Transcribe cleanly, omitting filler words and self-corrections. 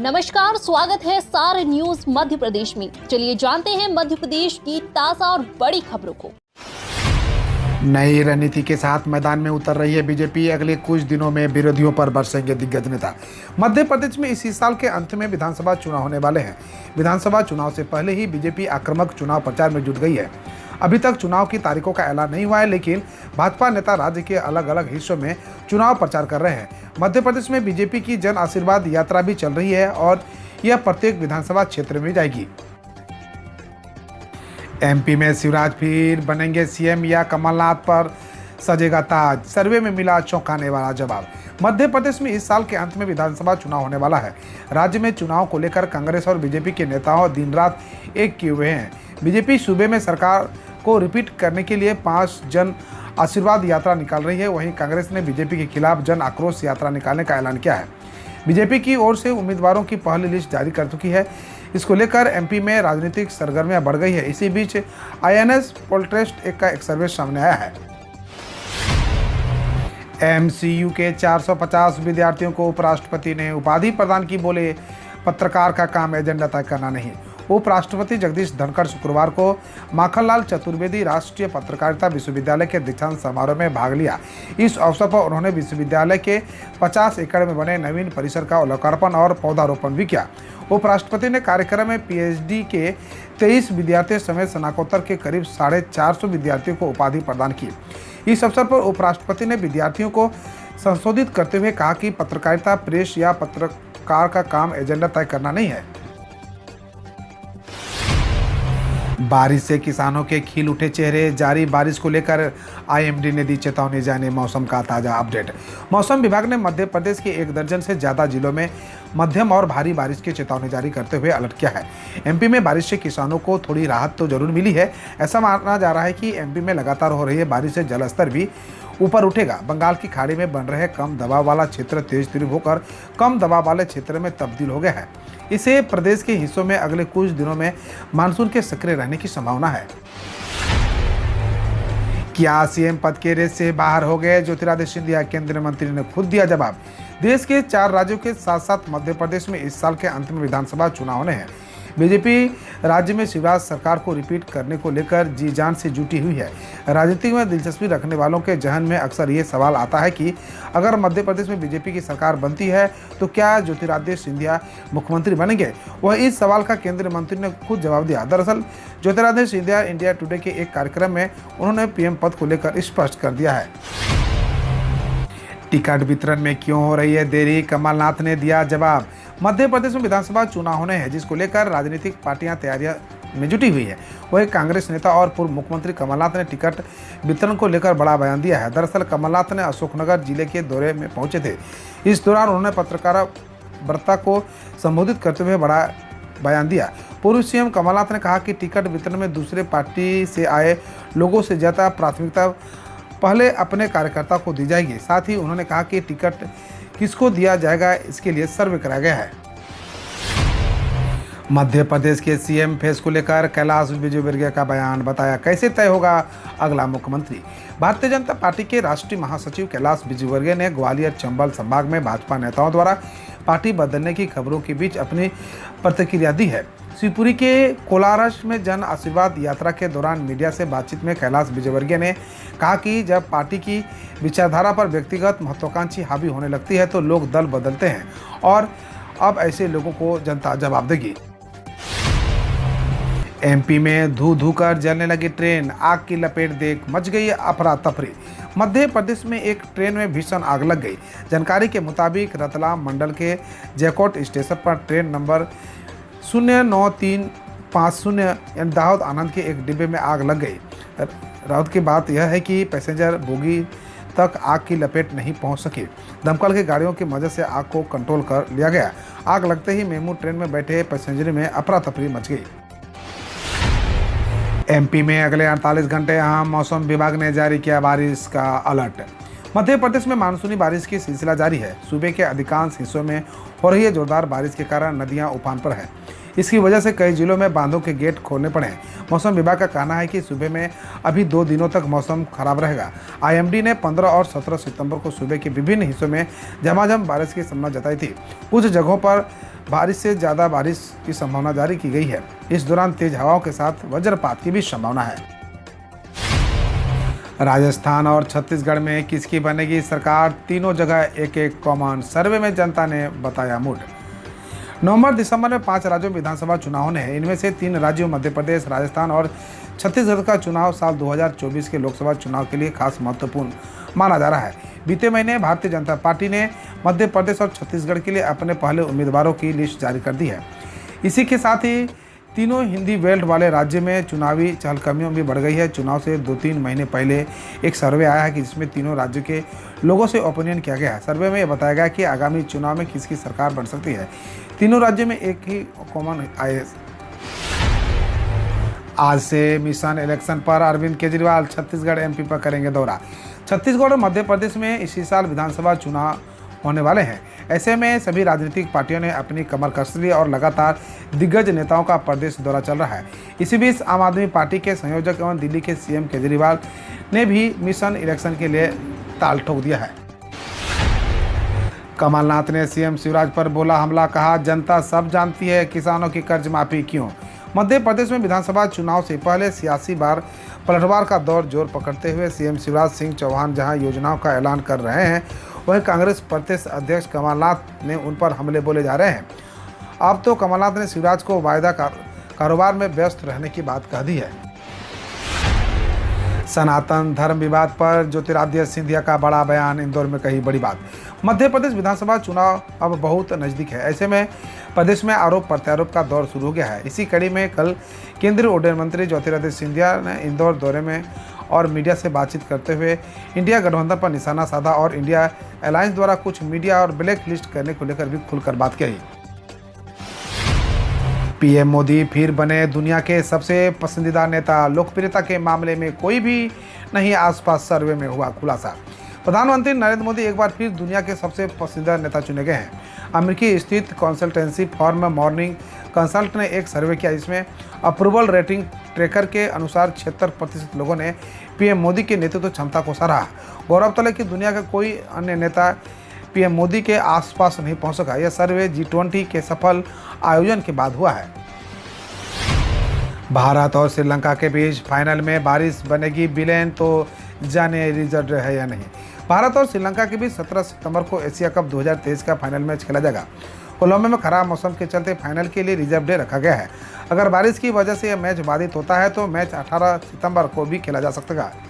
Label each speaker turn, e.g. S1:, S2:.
S1: नमस्कार, स्वागत है सारे न्यूज मध्य प्रदेश में। चलिए जानते हैं मध्य प्रदेश की ताजा और बड़ी खबरों को।
S2: नई रणनीति के साथ मैदान में उतर रही है बीजेपी। अगले कुछ दिनों में विरोधियों पर बरसेंगे दिग्गज नेता। मध्य प्रदेश में इसी साल के अंत में विधानसभा चुनाव होने वाले हैं। विधानसभा चुनाव से पहले ही बीजेपी आक्रामक चुनाव प्रचार में जुट गई है। अभी तक चुनाव की तारीखों का ऐलान नहीं हुआ है, लेकिन भाजपा नेता राज्य के अलग अलग हिस्सों में चुनाव प्रचार कर रहे हैं। मध्य प्रदेश में बीजेपी की जन आशीर्वाद यात्रा भी चल रही है और यह प्रत्येक विधानसभा क्षेत्र में जाएगी। एमपी में शिवराज फिर बनेंगे सीएम या कमलनाथ पर सजेगा ताज? सर्वे में मिला चौंकाने वाला जवाब। मध्य प्रदेश में इस साल के अंत में विधानसभा चुनाव होने वाला है। राज्य में चुनाव को लेकर कांग्रेस और बीजेपी के नेताओं दिन रात एक किए हुए हैं। बीजेपी सूबे में सरकार को रिपीट करने के लिए 5 जन आशीर्वाद यात्रा निकाल रही है। वहीं कांग्रेस ने बीजेपी के खिलाफ जन आक्रोश यात्रा निकालने का ऐलान किया है। बीजेपी की ओर से उम्मीदवारों की पहली लिस्ट जारी कर चुकी है। इसको लेकर एमपी में राजनीतिक सरगर्मियां बढ़ गई है। इसी बीच आईएनएस पोलट्रेस्ट का एक सर्वे सामने आया है। एमसीयू के 450 विद्यार्थियों को उपराष्ट्रपति ने उपाधि प्रदान की। बोले, पत्रकार का काम एजेंडा तय करना नहीं। उपराष्ट्रपति जगदीश धनखड़ शुक्रवार को माखनलाल चतुर्वेदी राष्ट्रीय पत्रकारिता विश्वविद्यालय के दीक्षांत समारोह में भाग लिया। इस अवसर पर उन्होंने विश्वविद्यालय के 50 एकड़ में बने नवीन परिसर का लोकार्पण और पौधारोपण भी किया। उपराष्ट्रपति ने कार्यक्रम में पीएचडी के 23 विद्यार्थियों समेत स्नातकोत्तर के करीब 450 विद्यार्थियों को उपाधि प्रदान की। इस अवसर पर उपराष्ट्रपति ने विद्यार्थियों को संशोधित करते हुए कहा कि पत्रकारिता, प्रेस या पत्रकार का काम एजेंडा तय करना नहीं है। बारिश से किसानों के खिल उठे चेहरे। जारी बारिश को लेकर आईएमडी ने दी चेतावनी। जाने मौसम का ताज़ा अपडेट। मौसम विभाग ने मध्य प्रदेश के 1 दर्जन से ज़्यादा जिलों में मध्यम और भारी बारिश की चेतावनी जारी करते हुए अलर्ट किया है। एमपी में बारिश से किसानों को थोड़ी राहत तो जरूर मिली है। ऐसा माना जा रहा है कि एमपी में लगातार हो रही बारिश से जलस्तर भी ऊपर उठेगा। बंगाल की खाड़ी में बन रहे कम दबाव वाला क्षेत्र तेज तीव्र होकर कम दबाव वाले क्षेत्र में तब्दील हो गया है। इसे प्रदेश के हिस्सों में अगले कुछ दिनों में मानसून के सक्रिय रहने की संभावना है। क्या सीएम पद के रेस से बाहर हो गए ज्योतिरादित्य सिंधिया? केंद्रीय मंत्री ने खुद दिया जवाब। देश के 4 राज्यों के साथ साथ मध्य प्रदेश में इस साल के अंत में विधानसभा चुनाव होने हैं। बीजेपी राज्य में शिवराज सरकार को रिपीट करने को लेकर जी जान से जुटी हुई है। राजनीति में दिलचस्पी रखने वालों के जहन में अक्सर ये सवाल आता है कि अगर मध्य प्रदेश में बीजेपी की सरकार बनती है तो क्या ज्योतिरादित्य सिंधिया मुख्यमंत्री बनेंगे? वह इस सवाल का केंद्रीय मंत्री ने खुद जवाब दिया। दरअसल ज्योतिरादित्य सिंधिया इंडिया टुडे के एक कार्यक्रम में उन्होंने पीएम पद को लेकर स्पष्ट कर दिया है। टिकट वितरण में क्यों हो रही है देरी? कमलनाथ ने दिया जवाब। मध्य प्रदेश में विधानसभा चुनाव होने हैं, जिसको लेकर राजनीतिक पार्टियां तैयारियां में जुटी हुई है। वही कांग्रेस नेता और पूर्व मुख्यमंत्री कमलनाथ ने टिकट वितरण को लेकर बड़ा बयान दिया है। दरअसल कमलनाथ ने अशोकनगर जिले के दौरे में पहुंचे थे। इस दौरान उन्होंने पत्रकार वार्ता को संबोधित करते हुए बड़ा बयान दिया। पूर्व सीएम कमलनाथ ने कहा कि टिकट वितरण में दूसरे पार्टी से आए लोगों से ज़्यादा प्राथमिकता पहले अपने कार्यकर्ता को दी जाएगी। साथ ही उन्होंने कहा कि टिकट किसको दिया जाएगा इसके लिए सर्वे कराया गया है। मध्य प्रदेश के सीएम फेस को लेकर कैलाश विजयवर्गीय का बयान। बताया कैसे तय होगा अगला मुख्यमंत्री। भारतीय जनता पार्टी के राष्ट्रीय महासचिव कैलाश विजयवर्गीय ने ग्वालियर चंबल संभाग में भाजपा नेताओं द्वारा पार्टी बदलने की खबरों के बीच अपनी प्रतिक्रिया दी है। शिवपुरी के कोलारस में जन आशीर्वाद यात्रा के दौरान मीडिया से बातचीत में कैलाश विजयवर्गीय ने कहा कि जब पार्टी की विचारधारा पर व्यक्तिगत महत्वाकांक्षी हावी होने लगती है तो लोग दल बदलते हैं और अब ऐसे लोगों को जनता जवाब देगी। एमपी में धू धू कर जलने लगी ट्रेन। आग की लपेट देख मच गई अफरा तफरी। मध्य प्रदेश में एक ट्रेन में भीषण आग लग गई। जानकारी के मुताबिक रतलाम मंडल के जयकोट स्टेशन पर ट्रेन नंबर 09350 दाहोद आनंद के एक डिब्बे में आग लग गई। राहत की बात यह है कि पैसेंजर बोगी तक आग की लपेट नहीं पहुंच सकी। दमकल की गाड़ियों की मदद से आग को कंट्रोल कर लिया गया। आग लगते ही मेमू ट्रेन में बैठे पैसेंजर में अफरा तफरी मच गई। एमपी में अगले 48 घंटे अहम मौसम विभाग ने जारी किया बारिश का अलर्ट। मध्य प्रदेश में मानसूनी बारिश की सिलसिला जारी है। सूबे के अधिकांश हिस्सों में हो रही है जोरदार बारिश के कारण नदियां उफान पर है। इसकी वजह से कई जिलों में बांधों के गेट खोलने पड़े हैं। मौसम विभाग का कहना है कि सूबे में अभी 2 दिनों तक मौसम खराब रहेगा। आईएमडी ने 15 और 17 सितंबर को सूबे के विभिन्न हिस्सों में झमाझम बारिश की संभावना जताई थी। कुछ जगहों पर बारिश से ज़्यादा बारिश की संभावना जारी की गई है। इस दौरान तेज हवाओं के साथ वज्रपात की भी संभावना है। राजस्थान और छत्तीसगढ़ में किसकी बनेगी सरकार, तीनों जगह एक एक कॉमन। सर्वे में जनता ने बताया मूड। नवंबर दिसंबर में 5 राज्यों में विधानसभा चुनाव होने हैं। इनमें से 3 राज्यों मध्य प्रदेश, राजस्थान और छत्तीसगढ़ का चुनाव साल 2024 के लोकसभा चुनाव के लिए खास महत्वपूर्ण माना जा रहा है। बीते महीने भारतीय जनता पार्टी ने मध्य प्रदेश और छत्तीसगढ़ के लिए अपने पहले उम्मीदवारों की लिस्ट जारी कर दी है। इसी के साथ ही तीनों हिंदी बेल्ट वाले राज्य में चुनावी चहलकदमी भी बढ़ गई है। चुनाव से 2-3 महीने पहले एक सर्वे आया है कि जिसमें तीनों राज्यों के लोगों से ओपिनियन किया गया है। सर्वे में यह बताया गया कि आगामी चुनाव में किसकी सरकार बन सकती है। तीनों राज्यों में एक ही कॉमन आईएएस। आज से मिशन इलेक्शन पर अरविंद केजरीवाल छत्तीसगढ़ एमपी पर करेंगे दौरा। छत्तीसगढ़ और मध्य प्रदेश में इसी साल विधानसभा चुनाव होने वाले हैं। ऐसे में सभी राजनीतिक पार्टियों ने अपनी कमर कस ली और लगातार दिग्गज नेताओं का प्रदेश दौरा चल रहा है। इसी बीच आम आदमी पार्टी के संयोजक एवं दिल्ली के सीएम केजरीवाल ने भी मिशन इलेक्शन के लिए ताल ठोक दिया है। कमलनाथ ने सीएम शिवराज पर बोला हमला, कहा जनता सब जानती है किसानों की कर्ज माफी क्यों। मध्य प्रदेश में विधानसभा चुनाव से पहले सियासी बार पलटवार का दौर जोर पकड़ते हुए सीएम शिवराज सिंह चौहान जहां योजनाओं का ऐलान कर रहे हैं, वहीं कांग्रेस प्रदेश अध्यक्ष कमलनाथ ने उन पर हमले बोले जा रहे हैं। अब तो कमलनाथ ने शिवराज को वायदा कारोबार में व्यस्त रहने की बात कह दी है। सनातन धर्म विवाद पर ज्योतिरादित्य सिंधिया का बड़ा बयान, इंदौर में कही बड़ी बात। मध्य प्रदेश विधानसभा चुनाव अब बहुत नजदीक है। ऐसे में प्रदेश में आरोप प्रत्यारोप का दौर शुरू हो गया है। इसी कड़ी में कल केंद्रीय उड्डयन मंत्री ज्योतिरादित्य सिंधिया ने इंदौर दौरे में और मीडिया से बातचीत करते हुए इंडिया गठबंधन पर निशाना साधा और इंडिया अलायंस द्वारा कुछ मीडिया और ब्लैक लिस्ट करने को लेकर भी खुलकर बात कही। पीएम मोदी फिर बने दुनिया के सबसे पसंदीदा नेता। लोकप्रियता के मामले में कोई भी नहीं आसपास सर्वे में हुआ खुलासा। प्रधानमंत्री नरेंद्र मोदी एक बार फिर दुनिया के सबसे पसंदीदा नेता चुने गए हैं। अमेरिकी स्थित कंसल्टेंसी फर्म मॉर्निंग कंसल्ट ने एक सर्वे किया, जिसमें अप्रूवल रेटिंग ट्रैकर के अनुसार 76% लोगों ने पीएम मोदी के नेतृत्व क्षमता को सराहा। गौरतलब है कि दुनिया का कोई अन्य नेता पीएम मोदी के आसपास नहीं पहुंच सका। यह सर्वे G20 के सफल आयोजन के बाद हुआ है। भारत और श्रीलंका के बीच फाइनल में बारिश बनेगी विलेन, तो जाने रिजल्ट है या नहीं। भारत और श्रीलंका के बीच 17 सितंबर को एशिया कप 2023 का फाइनल मैच खेला जाएगा। कोलंबो में खराब मौसम के चलते फाइनल के लिए रिजर्व डे रखा गया है। अगर बारिश की वजह से यह मैच बाधित होता है तो मैच 18 सितंबर को भी खेला जा सकता है।